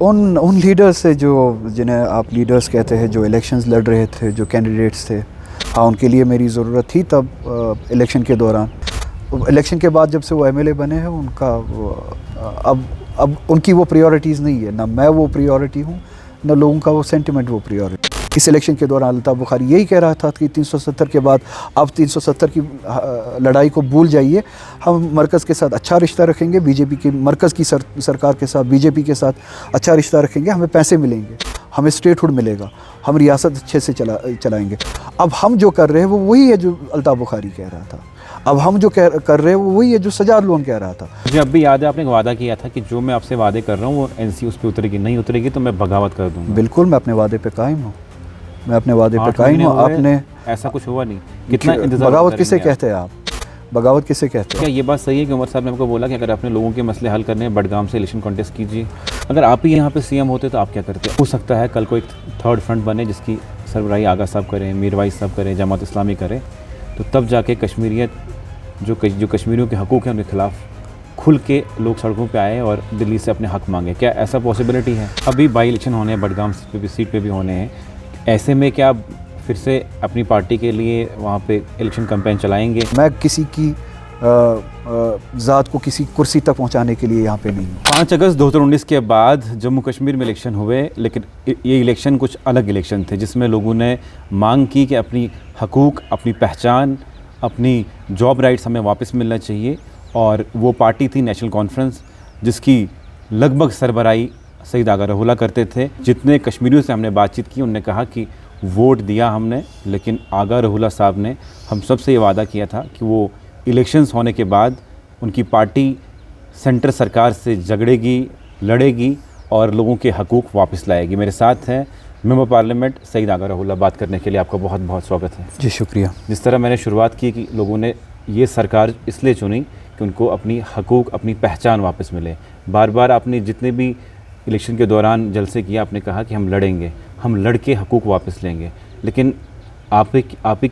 ان leader سے جو جنہیں آپ لیڈرز کہتے ہیں، جو الیکشنز لڑ رہے تھے، جو کینڈیڈیٹس تھے، ہاں ان کے لیے میری ضرورت تھی تب الیکشن کے دوران. الیکشن کے بعد جب سے وہ ایم ایل اے بنے ہیں، ان کا اب ان کی وہ پریورٹیز نہیں ہے، نہ میں وہ پریورٹی ہوں، نہ لوگوں کا وہ سینٹیمنٹ وہ پریورٹی. اس الیکشن کے دوران الطاف بخاری یہی کہہ رہا تھا کہ 370 کے بعد اب 370 کی لڑائی کو بھول جائیے، ہم مرکز کے ساتھ اچھا رشتہ رکھیں گے، بی جے پی کی مرکز کی سرکار کے ساتھ، بی جے پی کے ساتھ اچھا رشتہ رکھیں گے، ہمیں پیسے ملیں گے، ہمیں اسٹیٹ ہوڈ ملے گا، ہم ریاست اچھے سے چلائیں گے. اب ہم جو کر رہے ہیں وہ وہی ہے جو الطاف بخاری کہہ رہا تھا. اب ہم جو کر رہے ہیں وہ وہی ہے جو سجاد لون کہہ رہا تھا. مجھے اب بھی یاد ہے آپ نے وعدہ کیا تھا کہ جو میں آپ سے وعدے کر رہا ہوں وہ این سی اس پہ اترے گی، نہیں اترے گی تو میں بغاوت کر دوں گا. بالکل میں اپنے وعدے پہ قائم ہوں، میں اپنے وعدے پہ 8 قائم مہینے ہوں. ہوئے، آپ نے ایسا کچھ ہوا نہیں. کتنا انتظار بغاوت کریں کسے گے کہتے ہیں آپ؟ بغاوت کسے کہتے ہیں؟ کیا یہ بات صحیح ہے کہ عمر صاحب نے ہم کو بولا کہ اگر اپنے لوگوں کے مسئلے حل کرنے ہیں بڈگام سے الیکشن کانٹیسٹ کیجیے؟ اگر آپ ہی یہاں پہ سی ایم ہوتے تو آپ کیا کرتے؟ ہو سکتا ہے کل کو ایک تھرڈ فرنٹ بنے جس کی سربراہی آغا صاحب کریں، میر وائز صاحب کریں، جماعت اسلامی کرے، تو تب جا کے کشمیریت جو کشمیریوں کے حقوق ہیں ان کے خلاف کھل کے لوگ سڑکوں پہ آئے اور دلی سے اپنے حق مانگے. کیا ایسا پاسبلٹی ہے؟ ابھی بائی الیکشن ہونے ہیں، بڈگام سیٹ پہ بھی ہونے ہیں، ایسے میں کیا پھر سے اپنی پارٹی کے لیے وہاں پہ الیکشن کمپین چلائیں گے؟ میں کسی کی ذات کو کسی کرسی تک پہنچانے کے لیے یہاں پہ نہیں ہوں. 5 اگست 2019 کے بعد جموں کشمیر میں الیکشن ہوئے، لیکن یہ الیکشن کچھ الگ الیکشن تھے جس میں لوگوں نے مانگ کی کہ اپنی حقوق، اپنی پہچان، اپنی جاب رائٹس ہمیں واپس ملنا چاہیے. اور وہ پارٹی تھی نیشنل کانفرنس جس کی لگ بھگ سربراہی سید آغا رحولہ اللہ کرتے تھے. جتنے کشمیریوں سے ہم نے بات چیت کی انہوں نے کہا کہ ووٹ دیا ہم نے، لیکن آغا رحولہ اللہ صاحب نے ہم سب سے یہ وعدہ کیا تھا کہ وہ الیکشنز ہونے کے بعد ان کی پارٹی سینٹر سرکار سے جھگڑے گی، لڑے گی اور لوگوں کے حقوق واپس لائے گی. میرے ساتھ ہیں ممبر پارلیمنٹ سید آغا رحولہ اللہ. بات کرنے کے لیے آپ کا بہت بہت سواگت ہے. جی شکریہ. جس طرح میں نے شروعات کی کہ لوگوں نے یہ سرکار اس لیے چنی کہ ان کو اپنی حقوق، اپنی پہچان واپس ملے. بار بار آپ نے جتنے بھی الیکشن کے دوران جلسے کیا آپ نے کہا کہ ہم لڑیں گے، ہم لڑ کے حقوق واپس لیں گے، لیکن آپ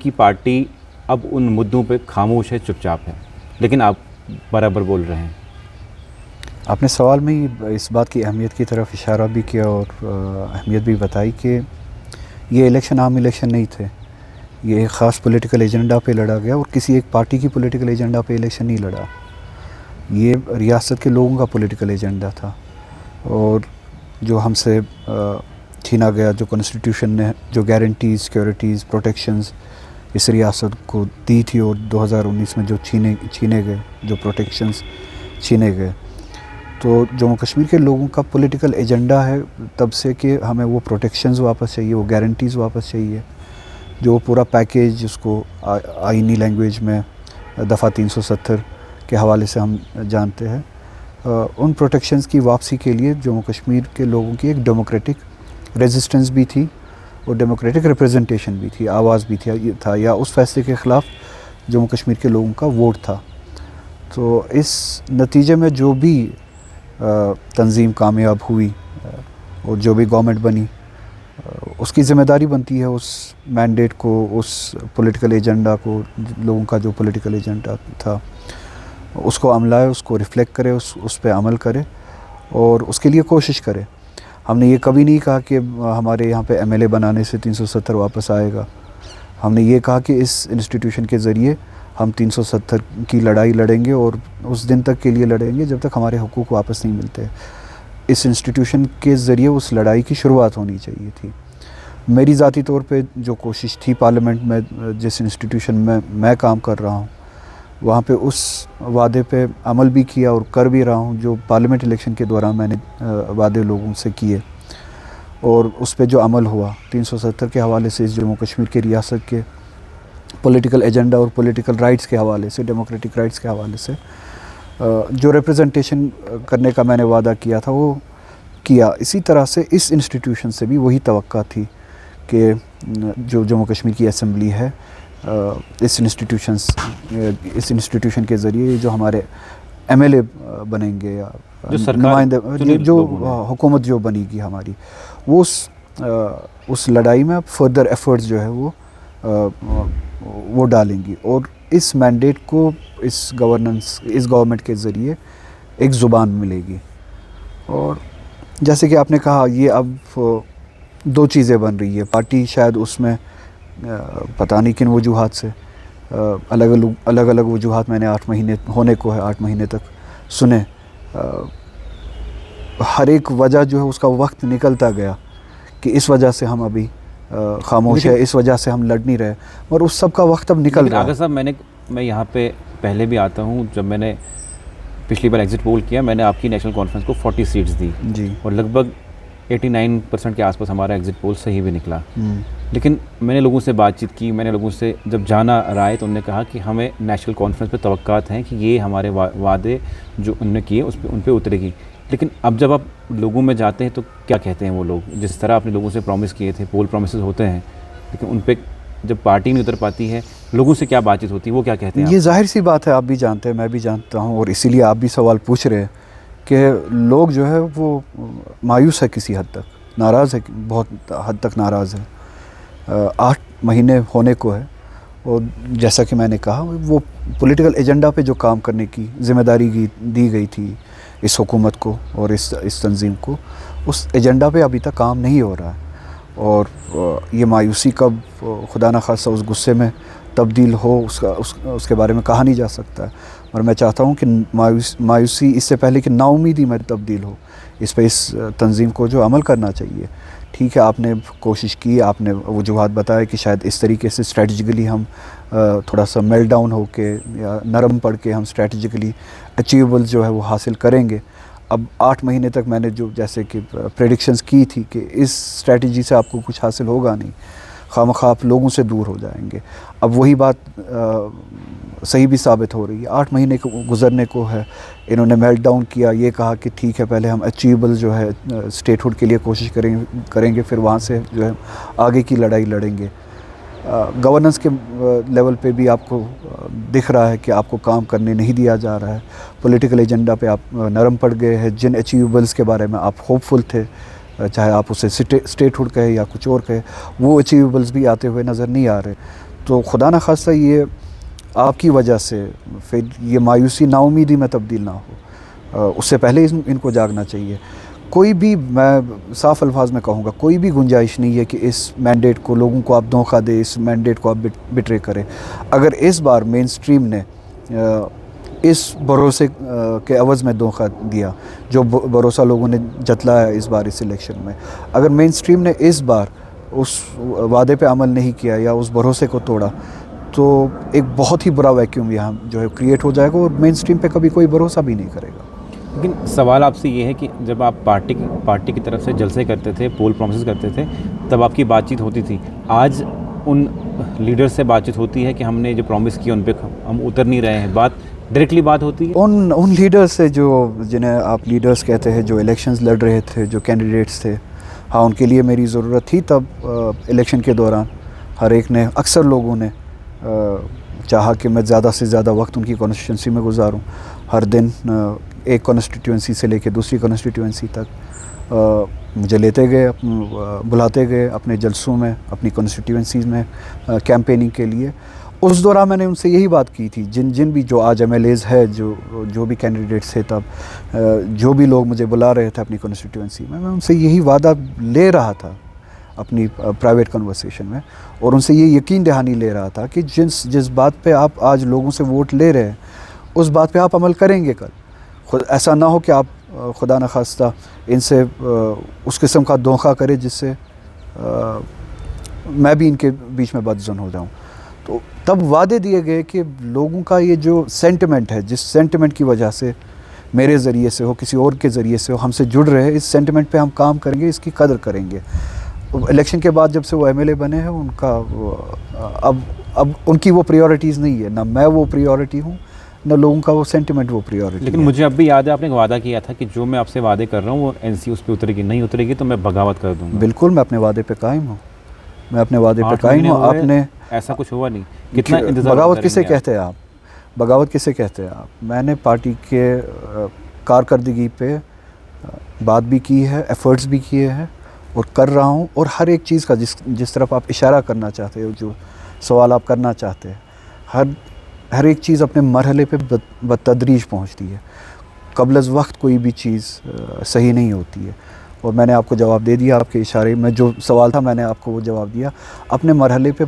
کی پارٹی اب ان مدعوں پہ خاموش ہے، چپ چاپ ہے، لیکن آپ برابر بول رہے ہیں. آپ نے سوال میں ہی اس بات کی اہمیت کی طرف اشارہ بھی کیا اور اہمیت بھی بتائی کہ یہ الیکشن عام الیکشن نہیں تھے، یہ ایک خاص پولیٹیکل ایجنڈا پہ لڑا گیا اور کسی ایک پارٹی کی پولیٹیکل ایجنڈا پہ الیکشن نہیں لڑا. یہ ریاست کے لوگوں کا پولیٹیکل ایجنڈا تھا اور جو ہم سے چھینا گیا، جو کنسٹیٹیوشن نے جو گارنٹیز، سیکیورٹیز، پروٹیکشنز اس ریاست کو دی تھی اور 2019 میں جو چھینے گئے، جو پروٹیکشنز چھینے گئے، تو جموں کشمیر کے لوگوں کا پولیٹیکل ایجنڈا ہے تب سے کہ ہمیں وہ پروٹیکشنز واپس چاہیے، وہ گارنٹیز واپس چاہیے، جو پورا پیکیج جس کو آئینی لینگویج میں دفعہ 370 کے حوالے سے ہم جانتے ہیں. ان پروٹیکشنز کی واپسی کے لیے جموں کشمیر کے لوگوں کی ایک ڈیموکریٹک ریزسٹنس بھی تھی اور ڈیموکریٹک ریپریزنٹیشن بھی تھی، آواز بھی تھا یا اس فیصلے کے خلاف جموں کشمیر کے لوگوں کا ووٹ تھا. تو اس نتیجے میں جو بھی تنظیم کامیاب ہوئی اور جو بھی گورنمنٹ بنی، اس کی ذمہ داری بنتی ہے اس مینڈیٹ کو، اس پولیٹیکل ایجنڈا کو، لوگوں کا جو پولیٹیکل ایجنڈا تھا اس کو عملائے، اس کو ریفلیکٹ کرے، اس پہ عمل کرے اور اس کے لیے کوشش کرے. ہم نے یہ کبھی نہیں کہا کہ ہمارے یہاں پہ ایم ایل اے بنانے سے 370 واپس آئے گا. ہم نے یہ کہا کہ اس انسٹیٹیوشن کے ذریعے ہم 370 کی لڑائی لڑیں گے اور اس دن تک کے لیے لڑیں گے جب تک ہمارے حقوق واپس نہیں ملتے. اس انسٹیٹیوشن کے ذریعے اس لڑائی کی شروعات ہونی چاہیے تھی. میری ذاتی طور پہ جو کوشش تھی پارلیمنٹ میں، جس انسٹیٹیوشن میں کام کر رہا ہوں، وہاں پہ اس وعدے پہ عمل بھی کیا اور کر بھی رہا ہوں جو پارلیمنٹ الیکشن کے دوران میں نے وعدے لوگوں سے کیے اور اس پہ جو عمل ہوا 370 کے حوالے سے، اس جموں کشمیر کے ریاست کے پولیٹیکل ایجنڈا اور پولیٹیکل رائٹس کے حوالے سے، ڈیموکریٹک رائٹس کے حوالے سے جو ریپریزنٹیشن کرنے کا میں نے وعدہ کیا تھا وہ کیا. اسی طرح سے اس انسٹیٹیوشن سے بھی وہی توقع تھی کہ جو جموں کشمیر کی اسمبلی ہے، اس انسٹیٹیوشن کے ذریعے جو ہمارے ایم ایل اے بنیں گے یا نمائندے، جو حکومت جو بنے گی ہماری، وہ اس لڑائی میں فردر ایفرٹس جو ہے وہ ڈالیں گی اور اس مینڈیٹ کو اس گورننس، اس گورنمنٹ کے ذریعے ایک زبان ملے گی. اور جیسے کہ آپ نے کہا یہ اب دو چیزیں بن رہی ہے. پارٹی شاید اس میں پتہ نہیں کن وجوہات سے الگ الگ وجوہات میں نے 8 مہینے ہونے کو ہے 8 مہینے تک سنے. ہر ایک وجہ جو ہے اس کا وقت نکلتا گیا کہ اس وجہ سے ہم ابھی خاموش ہے, اس وجہ سے ہم لڑ نہیں رہے, اور اس سب کا وقت اب نکل رہا ہے. آغا صاحب میں یہاں پہ پہلے بھی آتا ہوں, جب میں نے پچھلی بار ایگزٹ پول کیا میں نے آپ کی نیشنل کانفرنس کو 40 سیٹس دی جی, اور لگ بھگ 89% کے آس پاس ہمارا ایگزٹ پول صحیح بھی نکلا. لیکن میں نے لوگوں سے بات چیت کی, میں نے لوگوں سے جب جانا رائے تو انہوں نے کہا کہ ہمیں نیشنل کانفرنس پہ توقعات ہیں کہ یہ ہمارے وعدے جو انہوں نے کیے ان پہ اترے گی. لیکن اب جب آپ لوگوں میں جاتے ہیں تو کیا کہتے ہیں وہ لوگ؟ جس طرح آپ نے لوگوں سے پرومس کیے تھے, پول پرومسز ہوتے ہیں, لیکن ان پہ جب پارٹی نہیں اتر پاتی ہے, لوگوں سے کیا بات چیت ہوتی ہے, وہ کیا کہتے ہیں؟ یہ ظاہر سی بات ہے, آپ بھی جانتے ہیں, میں بھی جانتا ہوں, اور اسی لیے آپ بھی سوال پوچھ رہے ہیں کہ لوگ جو ہے وہ مایوس ہے, کسی حد تک ناراض ہے, بہت حد تک ناراض ہے. 8 مہینے ہونے کو ہے, اور جیسا کہ میں نے کہا وہ پولیٹیکل ایجنڈا پہ جو کام کرنے کی ذمہ داری دی گئی تھی اس حکومت کو اور اس تنظیم کو, اس ایجنڈا پہ ابھی تک کام نہیں ہو رہا ہے. اور یہ مایوسی کب خدا نخواستہ اس غصے میں تبدیل ہو اس کے بارے میں کہا نہیں جا سکتا ہے. اور میں چاہتا ہوں کہ مایوسی اس سے پہلے کہ نا امیدی میں تبدیل ہو, اس پہ اس تنظیم کو جو عمل کرنا چاہیے. ٹھیک ہے, آپ نے کوشش کی, آپ نے وجوہات بتائے کہ شاید اس طریقے سے اسٹریٹجیکلی ہم تھوڑا سا میل ڈاؤن ہو کے یا نرم پڑ کے ہم اسٹریٹجیکلی اچیویبل جو ہے وہ حاصل کریں گے. اب 8 مہینے تک میں نے جو جیسے کہ پریڈکشنز کی تھی کہ اس اسٹریٹجی سے آپ کو کچھ حاصل ہوگا نہیں, خواہ آپ لوگوں سے دور ہو جائیں گے. اب وہی بات صحیح بھی ثابت ہو رہی ہے. 8 مہینے کو گزرنے کو ہے, انہوں نے میلٹ ڈاؤن کیا, یہ کہا کہ ٹھیک ہے پہلے ہم اچیویبل جو ہے اسٹیٹ ہوڈ کے لیے کوشش کریں گے, پھر وہاں سے جو ہے آگے کی لڑائی لڑیں گے. گورننس کے لیول پہ بھی آپ کو دکھ رہا ہے کہ آپ کو کام کرنے نہیں دیا جا رہا ہے. پولیٹیکل ایجنڈا پہ آپ نرم پڑ گئے ہیں. جن اچیویبلس کے بارے میں آپ ہوپ فل تھے, چاہے آپ اسے اسٹیٹ ہوڈ کہے یا کچھ اور کہے, وہ اچیویبلس بھی آتے ہوئے نظر نہیں آ رہے. تو خدا نخواستہ یہ آپ کی وجہ سے پھر یہ مایوسی نا امیدی میں تبدیل نہ ہو, اس سے پہلے ان کو جاگنا چاہیے. کوئی بھی, میں صاف الفاظ میں کہوں گا, کوئی بھی گنجائش نہیں ہے کہ اس مینڈیٹ کو لوگوں کو آپ دھوکہ دے, اس مینڈیٹ کو آپ بٹرے کریں. اگر اس بار مین سٹریم نے اس بھروسے کے عوض میں دھوکہ دیا, جو بھروسہ لوگوں نے جتلایا اس بار اس الیکشن میں, اگر مین سٹریم نے اس بار اس وعدے پہ عمل نہیں کیا یا اس بھروسے کو توڑا, تو ایک بہت ہی برا ویکیوم یہاں جو ہے کریٹ ہو جائے گا, اور مین سٹریم پہ کبھی کوئی بھروسہ بھی نہیں کرے گا. لیکن سوال آپ سے یہ ہے کہ جب آپ پارٹی کی طرف سے جلسے کرتے تھے, پول پرومسز کرتے تھے, تب آپ کی بات چیت ہوتی تھی. آج ان لیڈر سے بات چیت ہوتی ہے کہ ہم نے جو پرومس کیا ان پہ ہم اتر نہیں رہے ہیں, بات ڈائریکٹلی بات ہوتی ہے ان لیڈرز سے جنہیں آپ لیڈرز کہتے ہیں, جو الیکشنز لڑ رہے تھے, جو کینڈیڈیٹس تھے. ہاں, ان کے لیے میری ضرورت تھی تب الیکشن کے دوران. ہر ایک نے, اکثر لوگوں نے چاہا کہ میں زیادہ سے زیادہ وقت ان کی کانسٹیٹوئنسی میں گزاروں. ہر دن ایک کانسٹیٹوئنسی سے لے کے دوسری کانسٹیٹوئنسی تک مجھے لیتے گئے, بلاتے گئے اپنے جلسوں میں, اپنی کانسٹیٹوئنسیز میں کیمپیننگ کے لیے. اس دوران میں نے ان سے یہی بات کی تھی, جن بھی جو آج ایم ایل ایز ہے, جو بھی کینڈیڈیٹس تھے تب, جو بھی لوگ مجھے بلا رہے تھے اپنی کانسٹیٹوئنسی میں ان سے یہی وعدہ لے رہا تھا اپنی پرائیویٹ کنورسیشن میں, اور ان سے یہ یقین دہانی لے رہا تھا کہ جس بات پہ آپ آج لوگوں سے ووٹ لے رہے ہیں اس بات پہ آپ عمل کریں گے کل. ایسا نہ ہو کہ آپ خدا نخواستہ ان سے اس قسم کا دھوکہ کرے جس سے میں بھی ان کے بیچ میں بدظن ہو جاؤں. تو تب وعدے دیے گئے کہ لوگوں کا یہ جو سینٹیمنٹ ہے, جس سینٹیمنٹ کی وجہ سے میرے ذریعے سے ہو, کسی اور کے ذریعے سے ہو, ہم سے جڑ رہے ہیں, اس سینٹیمنٹ پہ ہم کام کریں گے, اس کی قدر کریں گے. الیکشن کے بعد جب سے وہ ایم ایل اے بنے ہیں, ان کا اب ان کی وہ پریورٹیز نہیں ہے, نہ میں وہ پریورٹی ہوں, نہ لوگوں کا وہ سینٹیمنٹ وہ پریورٹی. لیکن مجھے اب بھی یاد ہے آپ نے ایک وعدہ کیا تھا کہ جو میں آپ سے وعدے کر رہا ہوں وہ این سی اس پہ اترے گی, نہیں اترے گی تو میں بغاوت کر دوں گا. بالکل, میں اپنے وعدے پہ قائم ہوں, میں اپنے وعدے پہ قائم ہوں. آپ نے ایسا کچھ ہوا نہیں, کتنا انتظار بغاوت کسے کہتے ہیں آپ, بغاوت کسے کہتے ہیں آپ؟ میں نے پارٹی کے کارکردگی پہ بات بھی کی ہے, ایفرٹس بھی کیے ہیں اور کر رہا ہوں. اور ہر ایک چیز کا جس طرف آپ اشارہ کرنا چاہتے ہو, جو سوال آپ کرنا چاہتے ہیں, ہر ایک چیز اپنے مرحلے پہ بتدریج پہنچتی ہے. قبل از وقت کوئی بھی چیز صحیح نہیں ہوتی ہے. اور میں نے آپ کو جواب دے دیا آپ کے اشارے میں، جو سوال تھا میں نے آپ کو وہ جواب دیا. اپنے مرحلے پہ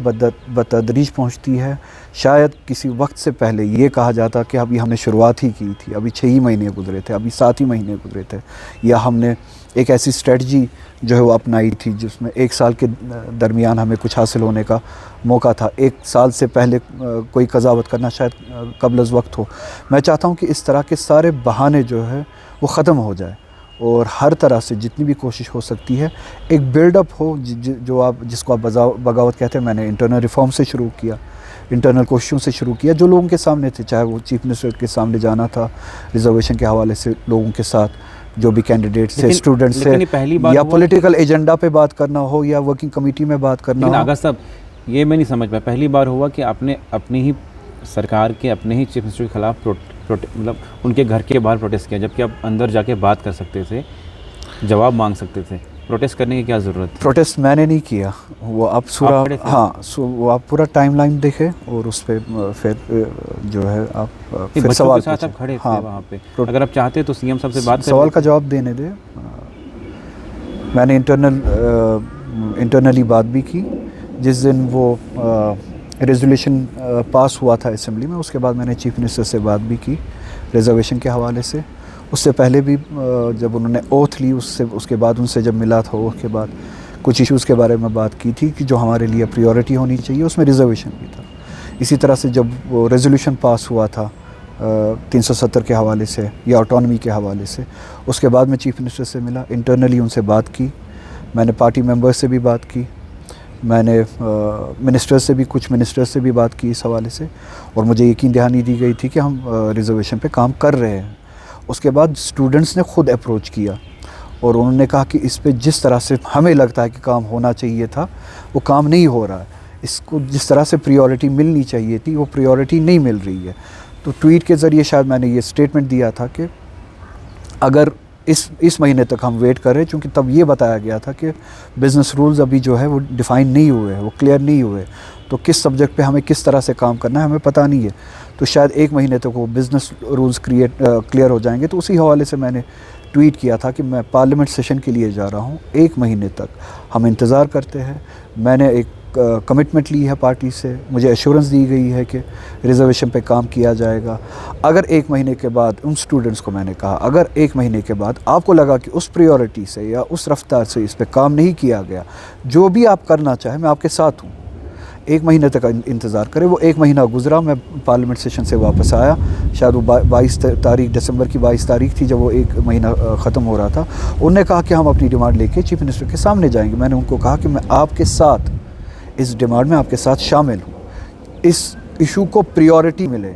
بتدریج پہنچتی ہے. شاید کسی وقت سے پہلے یہ کہا جاتا کہ ابھی ہم نے شروعات ہی کی تھی، ابھی 6 ہی مہینے گزرے تھے، ابھی 7 ہی مہینے گزرے تھے، یا ہم نے ایک ایسی اسٹریٹجی جو ہے وہ اپنائی تھی جس میں 1 سال کے درمیان ہمیں کچھ حاصل ہونے کا موقع تھا. 1 سال سے پہلے کوئی قضاوت کرنا شاید قبل از وقت ہو. میں چاہتا ہوں کہ اس طرح کے سارے بہانے جو ہے وہ ختم ہو جائے، اور ہر طرح سے جتنی بھی کوشش ہو سکتی ہے ایک بلڈ اپ ہو، جس کو آپ بغاوت کہتے ہیں. میں نے انٹرنل ریفارم سے شروع کیا، انٹرنل کوششوں سے شروع کیا جو لوگوں کے سامنے تھے، چاہے وہ چیف منسٹر کے سامنے جانا تھا ریزرویشن کے حوالے سے، لوگوں کے ساتھ جو بھی کینڈیڈیٹ سے، اسٹوڈنٹ سے، یا پولیٹیکل ایجنڈا پہ بات کرنا ہو یا ورکنگ کمیٹی میں بات کرنا ہو. آغا صاحب یہ میں نہیں سمجھ پایا، پہلی بار ہوا کہ آپ نے اپنی ہی سرکار کے اپنے ہی چیف منسٹر کے خلاف مطلب ان کے گھر کے باہر پروٹیسٹ کیا، جبکہ آپ اندر جا کے بات کر سکتے تھے، جواب مانگ سکتے تھے. پروٹیسٹ کرنے کی کیا ضرورت تھی؟ پروٹیسٹ میں نے نہیں کیا. وہ آپ وہ آپ پورا ٹائم لائن دیکھیں اور اس پہ پھر جو ہے آپ پھر سوال کے ساتھ آپ کھڑے تھے وہاں پہ. اگر آپ چاہتے تو سی ایم صاحب سے بات کر سوال کا جواب دینے دیں. میں نے انٹرنلی بات بھی کی جس دن وہ ریزولیوشن پاس ہوا تھا اسمبلی میں. اس کے بعد میں نے چیف منسٹر سے بات بھی کی ریزرویشن کے حوالے سے. اس سے پہلے بھی جب انہوں نے اوتھ لی، اس کے بعد ان سے جب ملا تھا، اوتھ کے بعد کچھ ایشوز کے بارے میں بات کی تھی کہ جو ہمارے لیے پریورٹی ہونی چاہیے، اس میں ریزرویشن بھی تھا. اسی طرح سے جب وہ ریزولوشن پاس ہوا تھا 370 کے حوالے سے یا آٹونومی کے حوالے سے، اس کے بعد میں چیف منسٹر سے ملا، انٹرنلی ان سے بات کی. میں نے پارٹی ممبر سے بھی بات کی، میں نے منسٹر سے بھی، کچھ منسٹر سے بھی بات کی اس حوالے سے، اور مجھے یقین دہانی دی گئی تھی کہ ہم ریزرویشن پہ کام کر رہے ہیں. اس کے بعد اسٹوڈنٹس نے خود اپروچ کیا اور انہوں نے کہا کہ اس پہ جس طرح سے ہمیں لگتا ہے کہ کام ہونا چاہیے تھا وہ کام نہیں ہو رہا ہے، اس کو جس طرح سے پریورٹی ملنی چاہیے تھی وہ پریورٹی نہیں مل رہی ہے. تو ٹویٹ کے ذریعے شاید میں نے یہ اسٹیٹمنٹ دیا تھا کہ اگر اس مہینے تک ہم ویٹ کریں، چونکہ تب یہ بتایا گیا تھا کہ بزنس رولز ابھی جو ہے وہ ڈیفائن نہیں ہوئے، وہ کلیئر نہیں ہوئے، تو کس سبجیکٹ پہ ہمیں کس طرح سے کام کرنا ہے ہمیں پتہ نہیں ہے. تو شاید 1 مہینے تک وہ بزنس رولز کلیئر ہو جائیں گے. تو اسی حوالے سے میں نے ٹویٹ کیا تھا کہ میں پارلیمنٹ سیشن کے لیے جا رہا ہوں، 1 مہینے تک ہم انتظار کرتے ہیں. میں نے ایک کمٹمنٹ لی ہے پارٹی سے، مجھے ایشورنس دی گئی ہے کہ ریزرویشن پہ کام کیا جائے گا. اگر 1 مہینے کے بعد ان سٹوڈنٹس کو میں نے کہا، اگر 1 مہینے کے بعد آپ کو لگا کہ اس پریورٹی سے یا اس رفتار سے اس پہ کام نہیں کیا گیا، جو بھی آپ کرنا چاہیں میں آپ کے ساتھ ہوں. 1 مہینے تک انتظار کرے. وہ 1 مہینہ گزرا، میں پارلیمنٹ سیشن سے واپس آیا، شاید وہ 22 تاریخ دسمبر کی 22 تاریخ تھی جب وہ 1 مہینہ ختم ہو رہا تھا. انہوں نے کہا کہ ہم اپنی ڈیمانڈ لے کے چیف منسٹر کے سامنے جائیں گے. میں نے ان کو کہا کہ میں آپ کے ساتھ اس ڈیمانڈ میں آپ کے ساتھ شامل ہوں. اس ایشو کو پریورٹی ملے،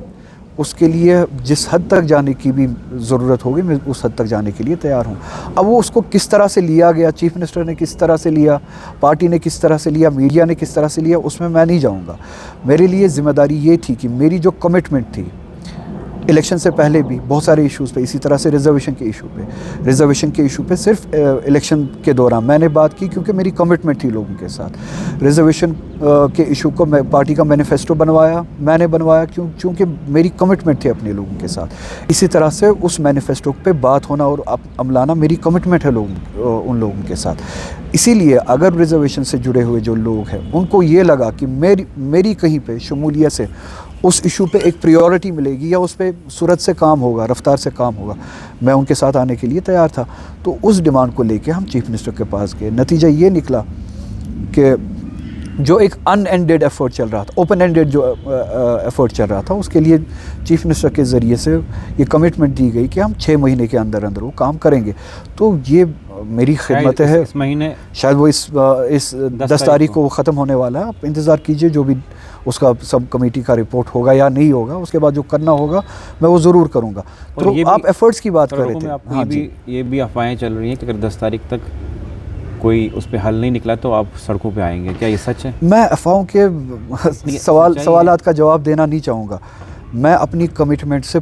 اس کے لیے جس حد تک جانے کی بھی ضرورت ہوگی میں اس حد تک جانے کے لیے تیار ہوں. اب وہ اس کو کس طرح سے لیا گیا، چیف منسٹر نے کس طرح سے لیا، پارٹی نے کس طرح سے لیا، میڈیا نے کس طرح سے لیا، اس میں نہیں جاؤں گا. میرے لیے ذمہ داری یہ تھی کہ میری جو کمٹمنٹ تھی الیکشن سے پہلے بھی بہت سارے ایشوز پہ، اسی طرح سے ریزرویشن کے ایشو پہ صرف الیکشن کے دوران میں نے بات کی کیونکہ میری کمٹمنٹ تھی لوگوں کے ساتھ. ریزرویشن کے ایشو کو میں پارٹی کا مینیفیسٹو میں نے بنوایا چونکہ میری کمٹمنٹ تھی اپنے لوگوں کے ساتھ. اسی طرح سے اس مینیفیسٹو پہ بات ہونا اور عملانا میری کمٹمنٹ ہے ان لوگوں کے ساتھ. اسی لیے اگر ریزرویشن سے جڑے ہوئے جو لوگ ہیں ان کو یہ لگا کہ میری کہیں پہ شمولیت سے اس ایشو پہ ایک پریورٹی ملے گی یا اس پہ صورت سے کام ہوگا، رفتار سے کام ہوگا، میں ان کے ساتھ آنے کے لیے تیار تھا. تو اس ڈیمانڈ کو لے کے ہم چیف منسٹر کے پاس گئے. نتیجہ یہ نکلا کہ جو ایک ان اینڈیڈ ایفرٹ چل رہا تھا، اوپن اینڈیڈ جو ایفرٹ چل رہا تھا، اس کے لیے چیف منسٹر کے ذریعے سے یہ کمٹمنٹ دی گئی کہ ہم 6 مہینے کے اندر وہ کام کریں گے. تو یہ میری خدمت ہے. اس مہینے شاید وہ اس 10 تاریخ کو ختم ہونے والا ہے. آپ انتظار کیجئے، جو بھی اس کا سب کمیٹی کا رپورٹ ہوگا یا نہیں ہوگا، اس کے بعد جو کرنا ہوگا میں وہ ضرور کروں گا. تو آپ ایفرٹس کی بات کر رہے تھے. ہاں جی، یہ بھی افواہیں چل رہی ہیں کہ اگر 10 تاریخ تک کوئی اس پہ حل نہیں نکلا تو آپ سڑکوں پہ آئیں گے، کیا یہ سچ ہے؟ میں افواہوں کے سوالات کا جواب دینا نہیں چاہوں گا. میں اپنی کمٹمنٹ سے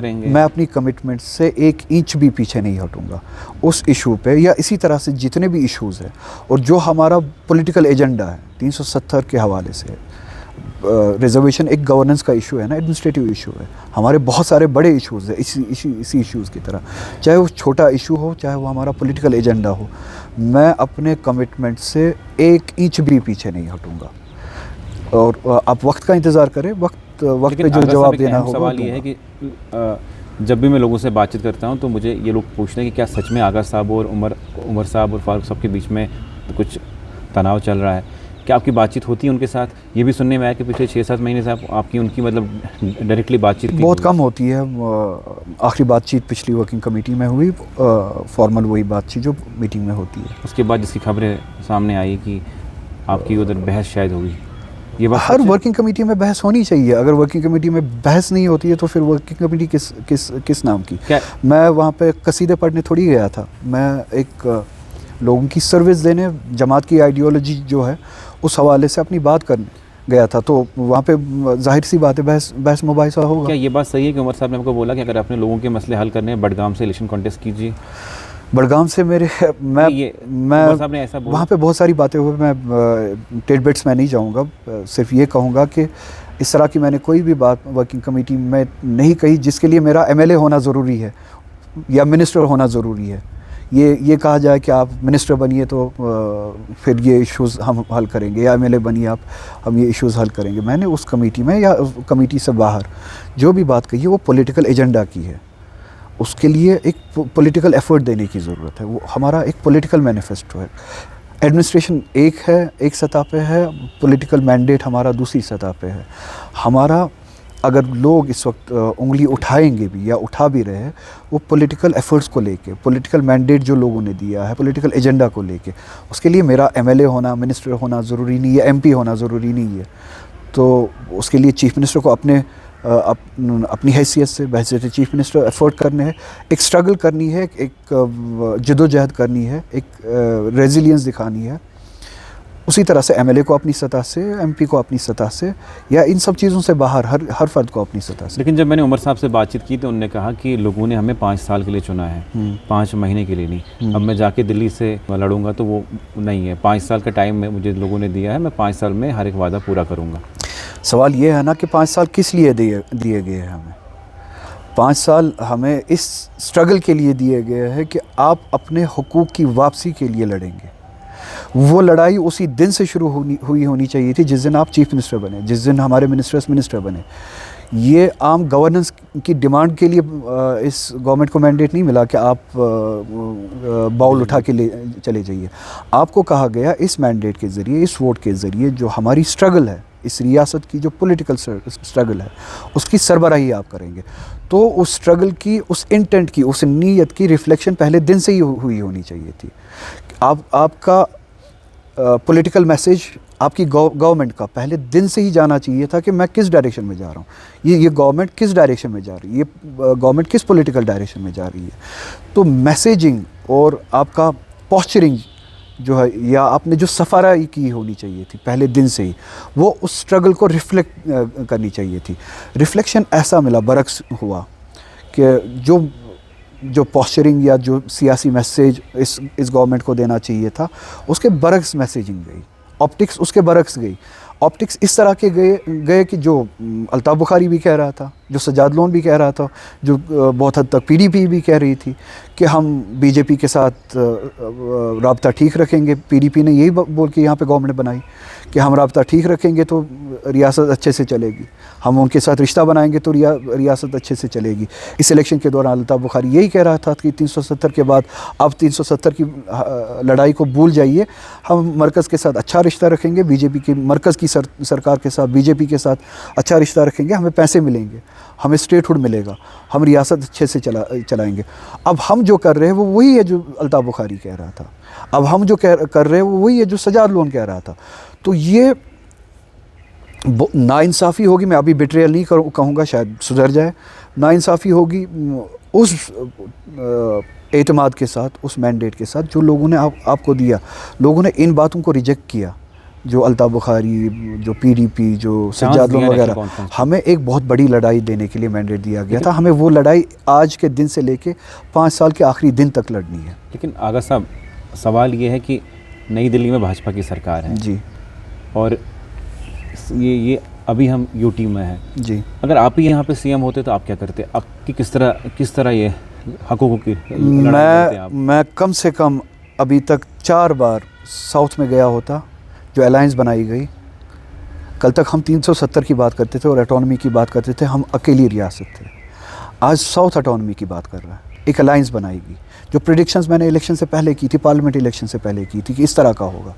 میں اپنی کمٹمنٹ سے 1 انچ بھی پیچھے نہیں ہٹوں گا اس ایشو پہ، یا اسی طرح سے جتنے بھی ایشوز ہیں اور جو ہمارا پولیٹیکل ایجنڈا ہے 370 کے حوالے سے، ریزرویشن ایک گورننس کا ایشو ہے نا، ایڈمنسٹریٹو ایشو ہے. ہمارے بہت سارے بڑے ایشوز ہیں اسی ایشوز کی طرح، چاہے وہ چھوٹا ایشو ہو چاہے وہ ہمارا پولیٹیکل ایجنڈا ہو. میں اپنے کمٹمنٹ سے ایک انچ بھی پیچھے نہیں ہٹوں گا، اور آپ وقت کا انتظار کریں، وقت پہ جو جواب دینا ہوگا. سوال یہ ہے کہ جب بھی میں لوگوں سے بات چیت کرتا ہوں تو مجھے یہ لوگ پوچھتے ہیں کہ کیا سچ میں آغا صاحب اور عمر صاحب اور فاروق صاحب کے بیچ میں کچھ تناؤ چل رہا ہے؟ کیا آپ کی بات چیت ہوتی ہے ان کے ساتھ؟ یہ بھی سننے میں آیا کہ پچھلے 6-7 مہینے سے آپ کی ان کی مطلب ڈائریکٹلی بات چیت بہت کم ہوتی ہے. آخری بات چیت پچھلی ورکنگ کمیٹی میں ہوئی، فارمل وہی بات چیت جو میٹنگ میں ہوتی ہے. اس کے بعد جس کی خبریں سامنے آئی کہ آپ کی ادھر بحث شاید ہوئی، یہ بات ہر ورکنگ کمیٹی میں بحث ہونی چاہیے. اگر ورکنگ کمیٹی میں بحث نہیں ہوتی ہے تو پھر ورکنگ کمیٹی کس نام کی؟ میں وہاں پہ قصیدے پڑھنے تھوڑی گیا تھا، میں ایک لوگوں کی سروس دینے، جماعت کی آئیڈیالوجی جو ہے اس حوالے سے اپنی بات کرنے گیا تھا. تو وہاں پہ ظاہر سی بات ہے بحث مباحثہ ہوگا. کیا یہ بات صحیح ہے کہ عمر صاحب نے آپ کو بولا کہ اگر آپ نے لوگوں کے مسئلے حل کرنے ہیں بڈگام سے الیکشن کانٹیسٹ کیجیے؟ بڑگام سے میں عمر صاحب نے ایسا بولا؟ وہاں پہ بہت ساری باتیں ہوئی، میں ٹیڈ بٹس میں نہیں جاؤں گا. صرف یہ کہوں گا کہ اس طرح کی میں نے کوئی بھی بات ورکنگ کمیٹی میں نہیں کہی جس کے لیے میرا ایم ایل اے ہونا ضروری ہے یا منسٹر ہونا ضروری ہے. یہ کہا جائے کہ آپ منسٹر بنیے تو پھر یہ ایشوز ہم حل کریں گے، یا ایم ایل اے بنیے ہم یہ ایشوز حل کریں گے. میں نے اس کمیٹی میں یا کمیٹی سے باہر جو بھی بات کہی ہے وہ پولیٹیکل ایجنڈا کی ہے. اس کے لیے ایک پولیٹیکل ایفرٹ دینے کی ضرورت ہے. وہ ہمارا ایک پولیٹیکل مینیفیسٹو ہے. ایڈمنسٹریشن ایک سطح پہ ہے، پولیٹیکل مینڈیٹ ہمارا دوسری سطح پہ ہے. ہمارا اگر لوگ اس وقت انگلی اٹھائیں گے بھی یا اٹھا بھی رہے ہیں، وہ پولیٹیکل ایفرٹس کو لے کے، پولیٹیکل مینڈیٹ جو لوگوں نے دیا ہے پولیٹیکل ایجنڈا کو لے کے. اس کے لیے میرا ایم ایل اے ہونا، منسٹر ہونا ضروری نہیں ہے، ایم پی ہونا ضروری نہیں ہے. تو اس کے لیے چیف منسٹر کو اپنی حیثیت سے بحیثیت چیف منسٹر ایفرٹ کرنے ہے، ایک سٹرگل کرنی ہے، ایک جد و جہد کرنی ہے، ایک ریزیلینس دکھانی ہے. اسی طرح سے ایم ایل اے کو اپنی سطح سے، ایم پی کو اپنی سطح سے، یا ان سب چیزوں سے باہر ہر فرد کو اپنی سطح سے. لیکن جب میں نے عمر صاحب سے بات چیت کی تو انہوں نے کہا کہ لوگوں نے ہمیں 5 سال کے لیے چنا ہے، 5 مہینے کے لیے نہیں. اب میں جا کے دلی سے لڑوں گا تو وہ نہیں ہے. 5 سال کا ٹائم مجھے لوگوں نے دیا ہے، میں 5 سال میں ہر ایک وعدہ پورا کروں گا. سوال یہ ہے نا کہ 5 سال کس لیے دیے گئے ہیں ہمیں؟ 5 سال ہمیں اس سٹرگل کے لیے دیے گئے ہیں کہ آپ اپنے حقوق کی واپسی کے لیے لڑیں گے. وہ لڑائی اسی دن سے شروع ہونی چاہیے تھی جس دن آپ چیف منسٹر بنے، جس دن ہمارے منسٹر بنے. یہ عام گورننس کی ڈیمانڈ کے لیے اس گورنمنٹ کو مینڈیٹ نہیں ملا کہ آپ باؤل اٹھا کے چلے جائیے. آپ کو کہا گیا اس مینڈیٹ کے ذریعے، اس ووٹ کے ذریعے جو ہماری سٹرگل ہے، اس ریاست کی جو پولیٹیکل سٹرگل ہے، اس کی سربراہی آپ کریں گے. تو اس سٹرگل کی، اس انٹینٹ کی، اس نیت کی ریفلیکشن پہلے دن سے ہی ہونی چاہیے تھی. آپ کا پولیٹیکل میسیج، آپ کی گورنمنٹ کا پہلے دن سے ہی جانا چاہیے تھا کہ میں کس ڈائریکشن میں جا رہا ہوں، یہ گورنمنٹ کس ڈائریکشن میں جا رہی ہے، یہ گورنمنٹ کس پولیٹیکل ڈائریکشن میں جا رہی ہے. تو میسیجنگ اور آپ کا پوسچرنگ جو ہے، یا آپ نے جو سفارائی کی ہونی چاہیے تھی پہلے دن سے ہی، وہ اس سٹرگل کو ریفلیکٹ کرنی چاہیے تھی. ریفلیکشن ایسا ملا، برعکس ہوا کہ جو پوسچرنگ یا جو سیاسی میسیج اس گورنمنٹ کو دینا چاہیے تھا، اس کے برعکس میسیجنگ گئی. آپٹکس اس کے برعکس گئی. آپٹکس اس طرح کے گئے کہ جو الطاف بخاری بھی کہہ رہا تھا، جو سجاد لون بھی کہہ رہا تھا، جو بہت حد تک پی ڈی پی بھی کہہ رہی تھی کہ ہم بی جے پی کے ساتھ رابطہ ٹھیک رکھیں گے. پی ڈی پی نے یہی بول کے یہاں پہ گورنمنٹ بنائی کہ ہم رابطہ ٹھیک رکھیں گے تو ریاست اچھے سے چلے گی، ہم ان کے ساتھ رشتہ بنائیں گے تو ریاست اچھے سے چلے گی. اس الیکشن کے دوران الطاف بخاری یہی کہہ رہا تھا کہ 370 کے بعد اب 370 کی لڑائی کو بھول جائیے، ہم مرکز کے ساتھ اچھا رشتہ رکھیں گے، بی جے پی کی مرکز کی سرکار کے ساتھ، بی جے پی کے ساتھ اچھا رشتہ رکھیں گے، ہمیں پیسے ملیں گے، ہمیں اسٹیٹ ہوڈ ملے گا، ہم ریاست اچھے سے چلائیں گے. اب ہم جو کر رہے ہیں وہ وہی ہے جو الطاف بخاری کہہ رہا تھا. اب ہم جو کر رہے ہیں وہ وہی ہے جو سجاد لون کہہ رہا تھا. تو یہ ناانصافی ہوگی. میں ابھی بیٹریل نہیں کہوں گا، شاید سدھر جائے. ناانصافی ہوگی اس اعتماد کے ساتھ، اس مینڈیٹ کے ساتھ جو لوگوں نے آپ کو دیا. لوگوں نے ان باتوں کو ریجیکٹ کیا، جو الطاف بخاری، جو پی ڈی پی، جو سجاد لون وغیرہ. ہمیں ایک بہت بڑی لڑائی دینے کے لیے مینڈیٹ دیا گیا تھا. ہمیں وہ لڑائی آج کے دن سے لے کے 5 سال کے آخری دن تک لڑنی ہے. لیکن آغا صاحب، سوال یہ ہے کہ نئی دلی میں بھاجپا کی سرکار ہے جی، اور یہ ابھی ہم یوٹی میں ہیں. جی اگر آپ ہی یہاں پہ سی ایم ہوتے تو آپ کیا کرتے؟ آپ کی کس طرح یہ حقوق کی لڑائی لڑتے آپ؟ میں کم سے کم ابھی تک 4 بار ساؤتھ میں گیا ہوتا جو الائنس بنائی گئی. کل تک ہم 370 کی بات کرتے تھے اور اٹانومی کی بات کرتے تھے, ہم اکیلی ریاست تھے. آج ساؤتھ اٹانومی کی بات کر رہا ہے, ایک الائنس بنائی گئی. جو پریڈکشنز میں نے الیکشن سے پہلے کی تھی, پارلیمنٹ الیکشن سے پہلے کی تھی کہ اس طرح کا ہوگا.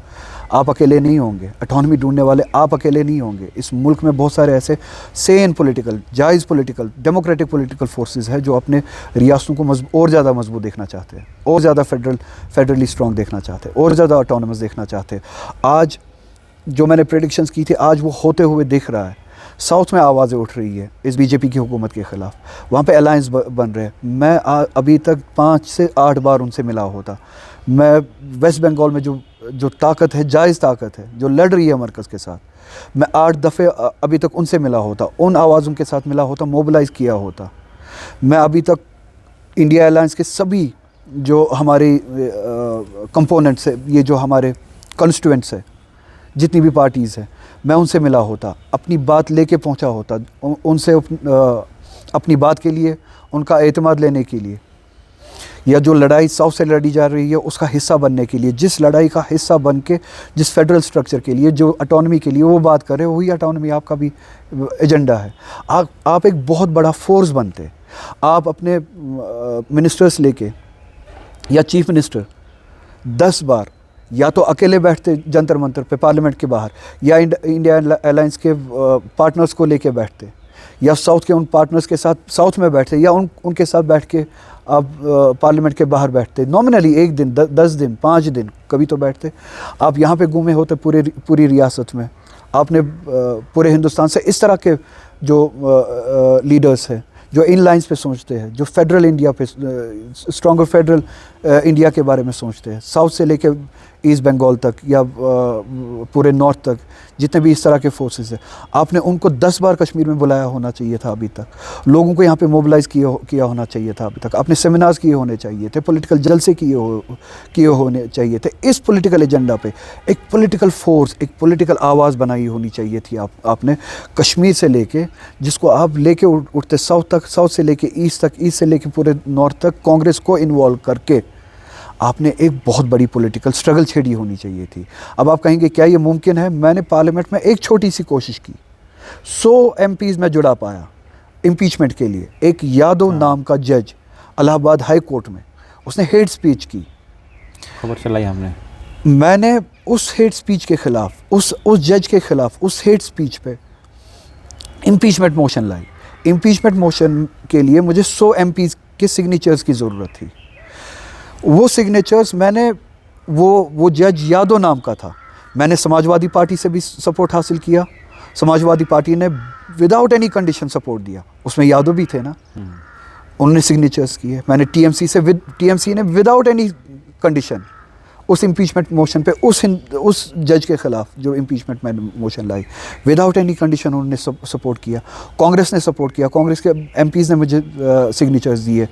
آپ اکیلے نہیں ہوں گے, اٹانومی ڈھونڈنے والے آپ اکیلے نہیں ہوں گے. اس ملک میں بہت سارے ایسے سین پولیٹیکل, جائز پولیٹیکل, ڈیموکریٹک پولیٹیکل فورسز ہیں جو اپنے ریاستوں کو اور زیادہ مضبوط دیکھنا چاہتے ہیں, اور زیادہ فیڈرلی اسٹرانگ دیکھنا چاہتے ہیں, اور زیادہ اٹانومس دیکھنا چاہتے ہیں. آج جو میں نے پریڈکشنز کی تھی آج وہ ہوتے ہوئے دکھ رہا ہے. ساؤتھ میں آوازیں اٹھ رہی ہے اس بی جے پی کی حکومت کے خلاف, وہاں پہ الائنس بن رہے ہیں. میں ابھی تک 5 سے 8 بار ان سے ملا ہوتا. میں ویسٹ بنگال میں جو طاقت ہے, جائز طاقت ہے جو لڑ رہی ہے مرکز کے ساتھ, میں 8 دفعے ابھی تک ان سے ملا ہوتا, ان آوازوں کے ساتھ ملا ہوتا, موبلائز کیا ہوتا. میں ابھی تک انڈیا الائنس کے سبھی جو ہماری کمپوننٹس ہیں, یہ جو ہمارے کنسٹیٹوئنٹس ہیں, جتنی بھی پارٹیز ہیں, میں ان سے ملا ہوتا, اپنی بات لے کے پہنچا ہوتا, ان سے اپنی بات کے لیے, ان کا اعتماد لینے کے لیے, یا جو لڑائی ساؤتھ سے لڑی جا رہی ہے اس کا حصہ بننے کے لیے. جس لڑائی کا حصہ بن کے, جس فیڈرل سٹرکچر کے لیے, جو اٹانومی کے لیے وہ بات کرے, وہی اٹانومی آپ کا بھی ایجنڈا ہے. آپ ایک بہت بڑا فورس بنتے. آپ اپنے منسٹرز لے کے یا چیف منسٹر 10 بار یا تو اکیلے بیٹھتے جنتر منتر پہ پارلیمنٹ کے باہر, یا انڈیا الائنس کے پارٹنرز کو لے کے بیٹھتے, یا ساؤتھ کے ان پارٹنرز کے ساتھ ساؤتھ میں بیٹھتے, یا ان کے ساتھ بیٹھ کے آپ پارلیمنٹ کے باہر بیٹھتے. نامنلی 1 دن, 10 دن, 5 دن کبھی تو بیٹھتے. آپ یہاں پہ گھومے ہوتے پوری ریاست میں. آپ نے پورے ہندوستان سے اس طرح کے جو لیڈرز ہیں جو ان لائنز پہ سوچتے ہیں, جو فیڈرل انڈیا پہ, اسٹرانگر فیڈرل انڈیا کے بارے میں سوچتے ہیں, ساؤتھ سے لے کے ایسٹ بنگال تک یا پورے نارتھ تک جتنے بھی اس طرح کے فورسز ہیں, آپ نے ان کو 10 بار کشمیر میں بلایا ہونا چاہیے تھا ابھی تک. لوگوں کو یہاں پہ موبلائز کیا ہونا چاہیے تھا ابھی تک. آپ نے سیمینارز کیے ہونے چاہیے تھے, پولیٹیکل جلسے کیے ہونے چاہیے تھے. اس پولیٹیکل ایجنڈا پہ ایک پولیٹیکل فورس, ایک پولیٹیکل آواز بنائی ہونی چاہیے تھی آپ نے کشمیر سے لے کے, جس کو آپ لے کے اٹھتے ساؤتھ تک, ساؤتھ سے لے کے ایسٹ تک, ایسٹ سے لے کے پورے نارتھ تک, کانگریس کو انوالو کر کے آپ نے ایک بہت بڑی پولیٹیکل سٹرگل چھیڑی ہونی چاہیے تھی. اب آپ کہیں گے کیا یہ ممکن ہے؟ میں نے پارلیمنٹ میں ایک چھوٹی سی کوشش کی, 100 MPs میں جڑا پایا امپیچمنٹ کے لیے. ایک یادو نام کا جج الہ آباد ہائی کورٹ میں, اس نے ہیٹ سپیچ کی, خبر چلائی ہم نے. میں نے اس ہیٹ سپیچ کے خلاف, اس جج کے خلاف, اس ہیٹ سپیچ پہ امپیچمنٹ موشن لائی. امپیچمنٹ موشن کے لیے مجھے 100 MPs کے سگنیچرز کی ضرورت تھی. وہ سگنیچرز میں نے, وہ جج یادو نام کا تھا, میں نے سماجوادی پارٹی سے بھی سپورٹ حاصل کیا. سماجوادی پارٹی نے وداؤٹ اینی کنڈیشن سپورٹ دیا, اس میں یادو بھی تھے نا, انہوں نے سگنیچرز کیے. میں نے ٹی ایم سی نے وداؤٹ اینی کنڈیشن اس امپیچمنٹ موشن پہ, اس جج کے خلاف جو امپیچمنٹ میں نے موشن لائی, وداؤٹ اینی کنڈیشن انہوں نے سپورٹ کیا. کانگریس نے سپورٹ کیا, کانگریس کے MPs نے مجھے سگنیچرز دیے.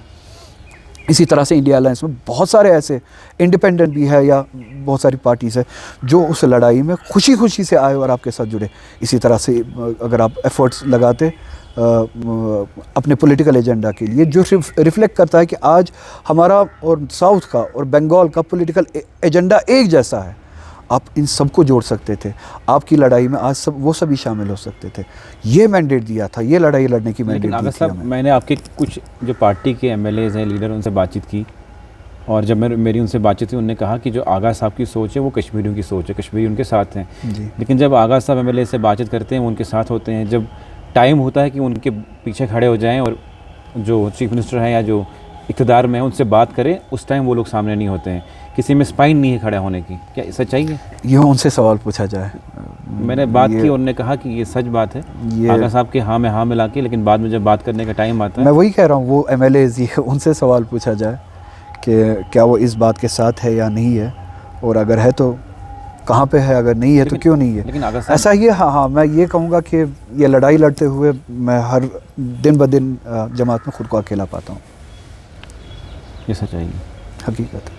اسی طرح سے انڈیا الائنس میں بہت سارے ایسے انڈیپینڈنٹ بھی ہے یا بہت ساری پارٹیز ہے جو اس لڑائی میں خوشی سے آئے اور آپ کے ساتھ جڑے. اسی طرح سے اگر آپ ایفرٹس لگاتے اپنے پولیٹیکل ایجنڈا کے لیے, جو ریفلیکٹ کرتا ہے کہ آج ہمارا اور ساؤتھ کا اور بنگال کا پولیٹیکل ایجنڈا ایک جیسا ہے, آپ ان سب کو جوڑ سکتے تھے. آپ کی لڑائی میں آج وہ سبھی شامل ہو سکتے تھے. یہ مینڈیٹ دیا تھا, یہ لڑائی لڑنے کی مینڈیٹ دی تھی. میں نے آپ کے کچھ جو پارٹی کے MLAs ہیں, لیڈر, ان سے بات چیت کی, اور جب میری ان سے بات چیت ہوئی, انہوں نے کہا کہ جو آغا صاحب کی سوچ ہے وہ کشمیریوں کی سوچ ہے, کشمیری ان کے ساتھ ہیں. لیکن جب آغا صاحب MLA سے بات چیت کرتے ہیں وہ ان کے ساتھ ہوتے ہیں. جب ٹائم ہوتا ہے کہ ان کے پیچھے کھڑے ہو جائیں اور جو چیف منسٹر ہیں یا جو اقتدار میں ہیں ان سے بات کریں, اس ٹائم وہ لوگ سامنے نہیں ہوتے ہیں. کسی میں اسپائن نہیں ہے کھڑے ہونے کی. کیا سچائی ہے؟ یہ ان سے سوال پوچھا جائے. میں نے بات کی, انہوں نے کہا کہ یہ سچ بات ہے آغا صاحب کے ہاں میں ہاں ملا کے, لیکن بعد میں جب بات کرنے کا ٹائم آتا ہے, میں وہی کہہ رہا ہوں, وہ MLAs یہ ان سے سوال پوچھا جائے کہ کیا وہ اس بات کے ساتھ ہے یا نہیں ہے, اور اگر ہے تو کہاں پہ ہے, اگر نہیں ہے تو کیوں نہیں ہے. لیکن ایسا یہ ہاں میں یہ کہوں گا کہ یہ لڑائی لڑتے ہوئے میں ہر دن بدن جماعت میں خود کو اکیلا پاتا ہوں. یہ سچائی ہے, حقیقت ہے.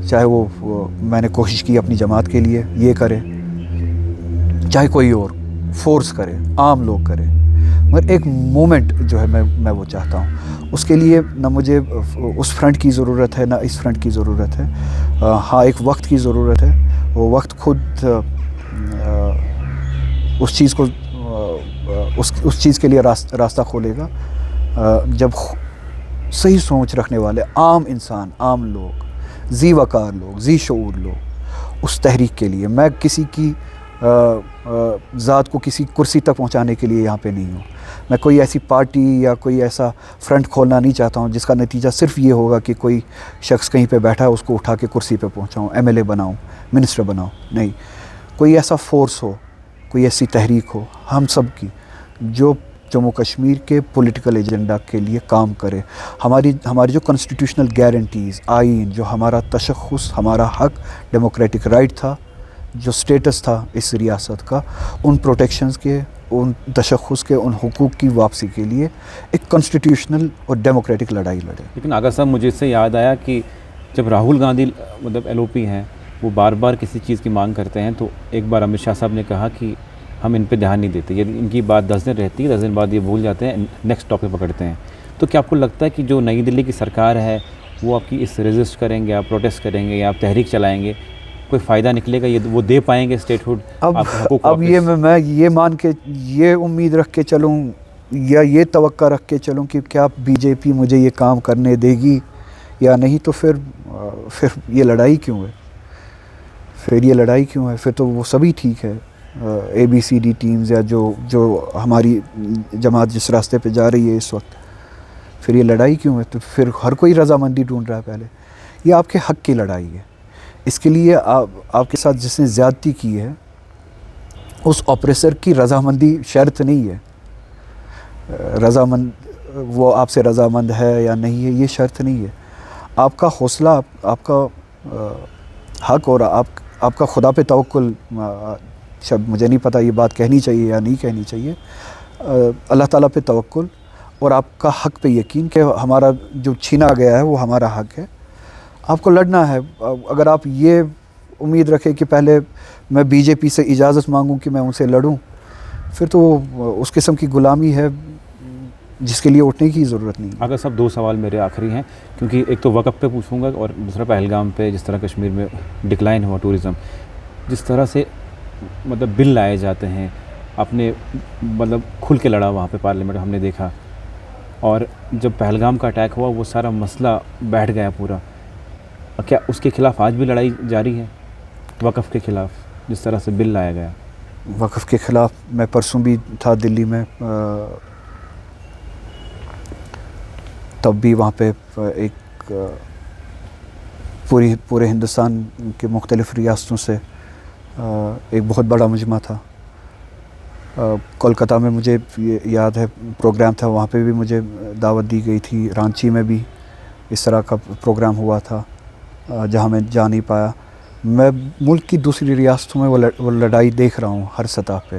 چاہے وہ میں نے کوشش کی اپنی جماعت کے لیے یہ کرے، چاہے کوئی اور فورس کرے، عام لوگ کرے، مگر ایک مومنٹ جو ہے میں وہ چاہتا ہوں. اس کے لیے نہ مجھے اس فرنٹ کی ضرورت ہے نہ اس فرنٹ کی ضرورت ہے. ہاں ایک وقت کی ضرورت ہے، وہ وقت خود اس چیز کو اس چیز کے لیے راستہ کھولے گا جب صحیح سوچ رکھنے والے عام انسان، عام لوگ، ذی وقار لوگ، ذی شعور لوگ اس تحریک کے لیے. میں کسی کی ذات کو کسی کرسی تک پہنچانے کے لیے یہاں پہ نہیں ہوں. میں کوئی ایسی پارٹی یا کوئی ایسا فرنٹ کھولنا نہیں چاہتا ہوں جس کا نتیجہ صرف یہ ہوگا کہ کوئی شخص کہیں پہ بیٹھا ہے اس کو اٹھا کے کرسی پہ پہنچاؤں، ایم ایل اے بناؤں، منسٹر بناؤں. نہیں، کوئی ایسا فورس ہو، کوئی ایسی تحریک ہو ہم سب کی جو جموں کشمیر کے پولیٹیکل ایجنڈا کے لیے کام کرے. ہماری جو کانسٹیٹیوشنل گارنٹیز، آئین، جو ہمارا تشخص، ہمارا حق، ڈیموکریٹک رائٹ تھا، جو سٹیٹس تھا اس ریاست کا، ان پروٹیکشنز کے، ان تشخص کے، ان حقوق کی واپسی کے لیے ایک کانسٹیٹیوشنل اور ڈیموکریٹک لڑائی لڑے. لیکن آغا صاحب مجھے اس سے یاد آیا کہ جب راہل گاندھی مطلب ایل او پی ہیں، وہ بار بار کسی چیز کی مانگ کرتے ہیں، تو ایک بار امت شاہ صاحب نے کہا کہ ہم ان پہ دھیان نہیں دیتے، یہ ان کی بات 10 دن رہتی ہے، 10 دن بعد یہ بھول جاتے ہیں، نیکسٹ ٹاپک پکڑتے ہیں. تو کیا آپ کو لگتا ہے کہ جو نئی دلی کی سرکار ہے وہ آپ کی اس ریزسٹ کریں گے، آپ پروٹیسٹ کریں گے یا آپ تحریک چلائیں گے، کوئی فائدہ نکلے گا؟ یہ وہ دے پائیں گے اسٹیٹ ہوڈ؟ اب یہ میں یہ مان کے یہ امید رکھ کے چلوں یا یہ توقع رکھ کے چلوں کہ کیا بی جے پی مجھے یہ کام کرنے دے گی یا نہیں، تو پھر یہ لڑائی کیوں ہے؟ پھر تو وہ سبھی ٹھیک ہے، اے بی سی ڈی ٹیمز یا جو ہماری جماعت جس راستے پہ جا رہی ہے اس وقت، پھر یہ لڑائی کیوں ہے؟ تو پھر ہر کوئی رضامندی ڈھونڈ رہا ہے. پہلے یہ آپ کے حق کی لڑائی ہے. اس کے لیے آپ کے ساتھ جس نے زیادتی کی ہے اس آپریسر کی رضامندی شرط نہیں ہے. وہ آپ سے رضامند ہے یا نہیں ہے یہ شرط نہیں ہے. آپ کا حوصلہ، آپ کا حق اور آپ کا خدا پہ توکل، شب مجھے نہیں پتہ یہ بات کہنی چاہیے یا نہیں کہنی چاہیے، اللہ تعالیٰ پہ توکل اور آپ کا حق پہ یقین کہ ہمارا جو چھینا گیا ہے وہ ہمارا حق ہے. آپ کو لڑنا ہے. اگر آپ یہ امید رکھیں کہ پہلے میں بی جے پی سے اجازت مانگوں کہ میں ان سے لڑوں، پھر تو اس قسم کی غلامی ہے جس کے لیے اٹھنے کی ضرورت نہیں. اگر صاحب 2 سوال میرے آخری ہیں، کیونکہ ایک تو وقف پہ پوچھوں گا اور دوسرا پہلگام پہ جس طرح کشمیر میں ڈکلائن ہوا ٹورزم، جس طرح سے مطلب بل لائے جاتے ہیں، اپنے مطلب کھل کے لڑا وہاں پہ پارلیمنٹ ہم نے دیکھا، اور جب پہلگام کا اٹیک ہوا وہ سارا مسئلہ بیٹھ گیا پورا. کیا اس کے خلاف آج بھی لڑائی جاری ہے؟ وقف کے خلاف جس طرح سے بل لایا گیا. وقف کے خلاف میں پرسوں بھی تھا دلی میں، تب بھی وہاں پہ ایک پورے ہندوستان کے مختلف ریاستوں سے ایک بہت بڑا مجمع تھا. کولکتہ میں مجھے یاد ہے پروگرام تھا، وہاں پہ بھی مجھے دعوت دی گئی تھی. رانچی میں بھی اس طرح کا پروگرام ہوا تھا جہاں میں جا نہیں پایا. میں ملک کی دوسری ریاستوں میں وہ لڑائی دیکھ رہا ہوں ہر سطح پہ.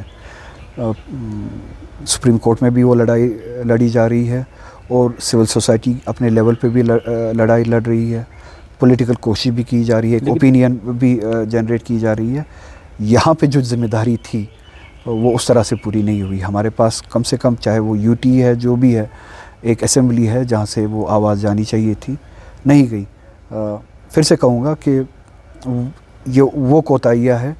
سپریم کورٹ میں بھی وہ لڑائی لڑی جا رہی ہے اور سول سوسائٹی اپنے لیول پہ بھی لڑائی لڑ رہی ہے. پولیٹیکل کوشش بھی کی جا رہی ہے، ایک اوپینین بھی جنریٹ کی جا رہی ہے. یہاں پہ جو ذمہ داری تھی وہ اس طرح سے پوری نہیں ہوئی. ہمارے پاس کم سے کم چاہے وہ یو ٹی ہے جو بھی ہے، ایک اسمبلی ہے جہاں سے وہ آواز جانی چاہیے تھی، نہیں گئی. پھر سے کہوں گا کہ یہ وہ کوتاہیاں ہے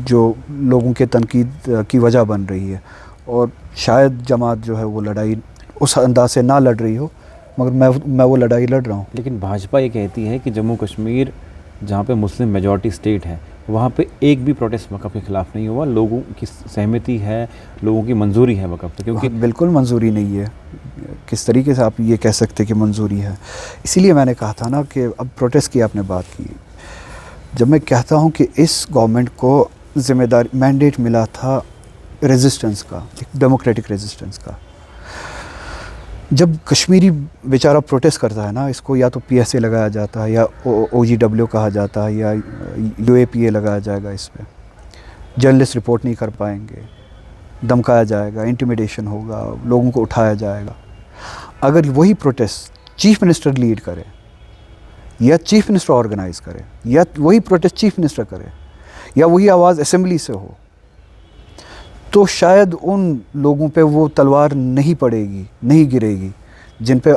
جو لوگوں کے تنقید کی وجہ بن رہی ہے، اور شاید جماعت جو ہے وہ لڑائی اس انداز سے نہ لڑ رہی ہو، مگر میں وہ لڑائی لڑ رہا ہوں. لیکن بھاجپا یہ کہتی ہے کہ جموں کشمیر جہاں پہ مسلم میجورٹی اسٹیٹ ہے وہاں پہ ایک بھی پروٹیسٹ وقف کے خلاف نہیں ہوا، لوگوں کی سہمتی ہے، لوگوں کی منظوری ہے وقف پہ. کیونکہ بالکل منظوری نہیں ہے. کس طریقے سے آپ یہ کہہ سکتے کہ منظوری ہے؟ اسی لیے میں نے کہا تھا نا کہ اب پروٹیسٹ کی آپ نے بات کی. جب میں کہتا ہوں کہ اس گورنمنٹ کو ذمہ داری مینڈیٹ ملا تھا ریزسٹنس کا، ایک ڈیموکریٹک ریزسٹنس کا، جب کشمیری بیچارہ پروٹیسٹ کرتا ہے نا، اس کو یا تو پی ایس اے لگایا جاتا ہے یا او جی ڈبلیو کہا جاتا ہے یا یو اے پی اے لگایا جائے گا. اس پہ جرنلسٹ رپورٹ نہیں کر پائیں گے، دھمکایا جائے گا، انٹیمیڈیشن ہوگا، لوگوں کو اٹھایا جائے گا. اگر وہی پروٹیسٹ چیف منسٹر لیڈ کرے یا چیف منسٹر آرگنائز کرے, یا وہی پروٹیسٹ چیف منسٹر کرے, یا وہی آواز اسمبلی سے ہو, تو شاید ان لوگوں پہ وہ تلوار نہیں پڑے گی, نہیں گرے گی جن پہ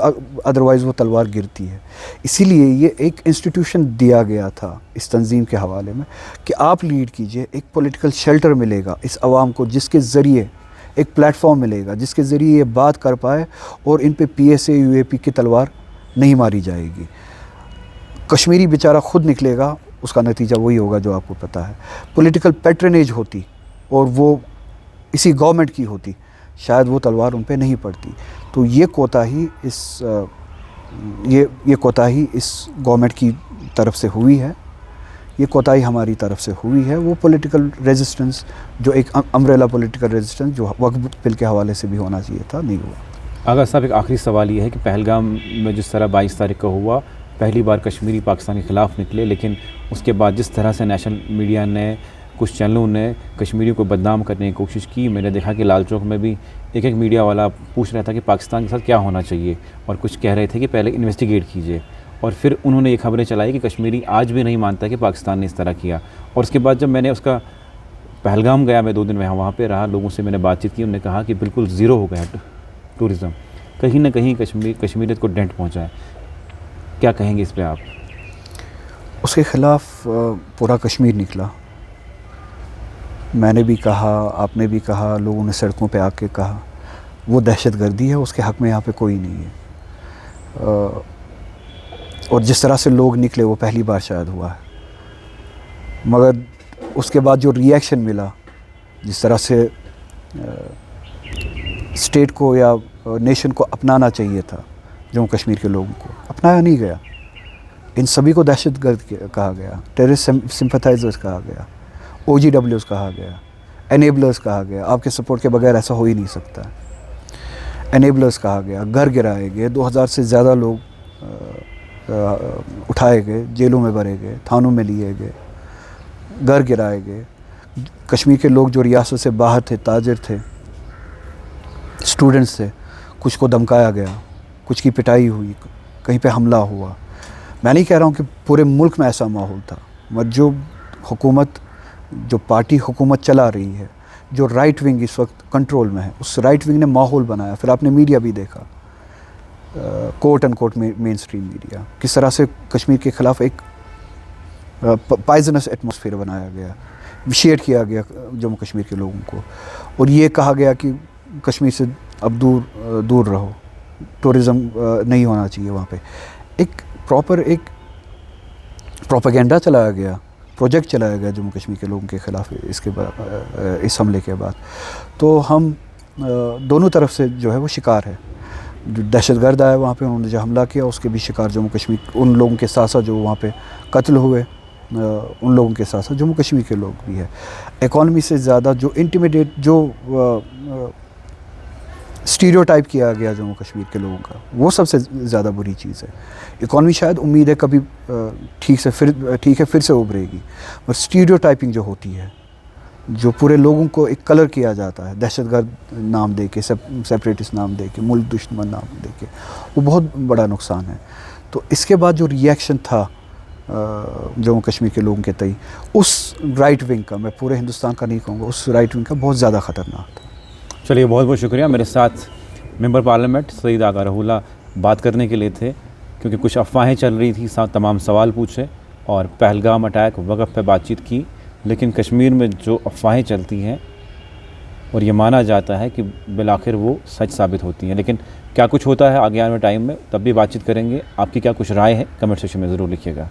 ادروائز وہ تلوار گرتی ہے. اسی لیے یہ ایک انسٹیٹیوشن دیا گیا تھا اس تنظیم کے حوالے میں کہ آپ لیڈ کیجئے, ایک پولیٹیکل شیلٹر ملے گا اس عوام کو, جس کے ذریعے ایک پلیٹ فارم ملے گا جس کے ذریعے یہ بات کر پائے اور ان پہ پی ایس اے یو اے پی کی تلوار نہیں ماری جائے گی. کشمیری بیچارہ خود نکلے گا, اس کا نتیجہ وہی ہوگا جو آپ کو پتہ ہے. پولیٹیکل پیٹرنیج ہوتی اور وہ اسی گورنمنٹ کی ہوتی, شاید وہ تلوار ان پہ نہیں پڑتی. تو یہ کوتاہی یہ کوتاہی اس گورنمنٹ کی طرف سے ہوئی ہے, یہ کوتاہی ہماری طرف سے ہوئی ہے. وہ پولیٹیکل ریزسٹنس جو ایک امبریلا پولیٹیکل ریزسٹنس جو وقف بل کے حوالے سے بھی ہونا چاہیے تھا, نہیں ہوا. آغا صاحب, ایک آخری سوال یہ ہے کہ پہلگام میں جس طرح 22 تاریخ کو ہوا, پہلی بار کشمیری پاکستان کے خلاف نکلے, لیکن اس کے بعد جس طرح سے نیشنل میڈیا نے, کچھ چینلوں نے کشمیریوں کو بدنام کرنے کی کوشش کی, میں نے دیکھا کہ لال چوک میں بھی ایک میڈیا والا پوچھ رہا تھا کہ پاکستان کے ساتھ کیا ہونا چاہیے, اور کچھ کہہ رہے تھے کہ پہلے انویسٹیگیٹ کیجئے, اور پھر انہوں نے یہ خبریں چلائی کہ کشمیری آج بھی نہیں مانتا کہ پاکستان نے اس طرح کیا. اور اس کے بعد جب میں نے اس کا پہلگام گیا, میں 2 دن وہاں پہ رہا, لوگوں سے میں نے بات چیت کی, انہوں نے کہا کہ بالکل زیرو ہو گیا ٹورزم, کہیں نہ کہیں کشمیریت کو ڈینٹ پہنچا ہے. کیا کہیں گے اس پہ آپ؟ اس کے خلاف پورا کشمیر نکلا. میں نے بھی کہا, آپ نے بھی کہا, لوگوں نے سڑکوں پہ آ کے کہا, وہ دہشت گردی ہے, اس کے حق میں یہاں پہ کوئی نہیں ہے. اور جس طرح سے لوگ نکلے وہ پہلی بار شاید ہوا ہے, مگر اس کے بعد جو ری ایکشن ملا, جس طرح سے اسٹیٹ کو یا نیشن کو اپنانا چاہیے تھا جموں کشمیر کے لوگوں کو, اپنایا نہیں گیا. ان سبھی کو دہشت گرد کہا گیا, ٹیررسٹ سمپتھائزرز کہا گیا, او جی ڈبلیوز کہا گیا, انیبلرز کہا گیا. آپ کے سپورٹ کے بغیر ایسا ہو ہی نہیں سکتا. انیبلرز کہا گیا, گھر گرائے گئے, 2000 سے زیادہ لوگ اٹھائے گئے, جیلوں میں بھرے گئے, تھانوں میں لیے گئے, گھر گرائے گئے. کشمیر کے لوگ جو ریاست سے باہر تھے, تاجر تھے, اسٹوڈنٹس تھے, کچھ کو دھمکایا گیا, کچھ کی پٹائی ہوئی, کہیں پہ حملہ ہوا. میں نہیں کہہ رہا ہوں کہ پورے ملک میں ایسا ماحول تھا, مگر جو حکومت, جو پارٹی حکومت چلا رہی ہے, جو رائٹ ونگ اس وقت کنٹرول میں ہے, اس رائٹ ونگ نے ماحول بنایا. پھر آپ نے میڈیا بھی دیکھا, quote and quote mainstream media, کس طرح سے کشمیر کے خلاف ایک پائزنس ایٹماسفیئر بنایا گیا, وشیٹ کیا گیا جموں کشمیر کے لوگوں کو, اور یہ کہا گیا کہ کشمیر سے اب دور رہو, ٹورزم نہیں ہونا چاہیے وہاں پہ. ایک پراپر ایک پروپیگنڈا چلایا گیا, پروجیکٹ چلایا گیا جموں کشمیر کے لوگوں کے خلاف اس حملے کے بعد. تو ہم دونوں طرف سے جو ہے وہ شکار ہے. جو دہشت گرد آئے وہاں پہ, انہوں نے جو حملہ کیا, اس کے بھی شکار جموں کشمیر, ان لوگوں کے ساتھ ساتھ جو وہاں پہ قتل ہوئے, ان لوگوں کے ساتھ ساتھ جموں کشمیر کے لوگ بھی ہے. اکانومی سے زیادہ جو انٹیمیڈیٹ, جو اسٹیریوٹائپ کیا گیا جموں کشمیر کے لوگوں کا, وہ سب سے زیادہ بری چیز ہے. اکانومی شاید امید ہے کبھی ٹھیک ہے پھر سے ابھرے گی, اور اسٹیریوٹائپنگ جو ہوتی ہے, جو پورے لوگوں کو ایک کلر کیا جاتا ہے, دہشت گرد نام دے کے, سیپریٹسٹ نام دے کے, ملک دشمن نام دے کے, وہ بہت بڑا نقصان ہے. تو اس کے بعد جو ری ایکشن تھا جموں کشمیر کے لوگوں کے تئیں, اس رائٹ ونگ کا, میں پورے ہندوستان کا نہیں کہوں گا, اس رائٹ ونگ کا بہت زیادہ خطرناک تھا. چلیے, بہت بہت شکریہ. میرے ساتھ ممبر پارلیمنٹ سعید آغا رحولہ بات کرنے کے لیے تھے, کیونکہ کچھ افواہیں چل رہی تھی, ساتھ تمام سوال پوچھے اور پہلگام اٹیک وقف پہ بات چیت کی. لیکن کشمیر میں جو افواہیں چلتی ہیں اور یہ مانا جاتا ہے کہ بالآخر وہ سچ ثابت ہوتی ہیں. لیکن کیا کچھ ہوتا ہے آگے آنے والے ٹائم میں, تب بھی بات چیت کریں گے. آپ کی کیا کچھ رائے ہے, کمنٹ سیکشن میں ضرور لکھیے گا.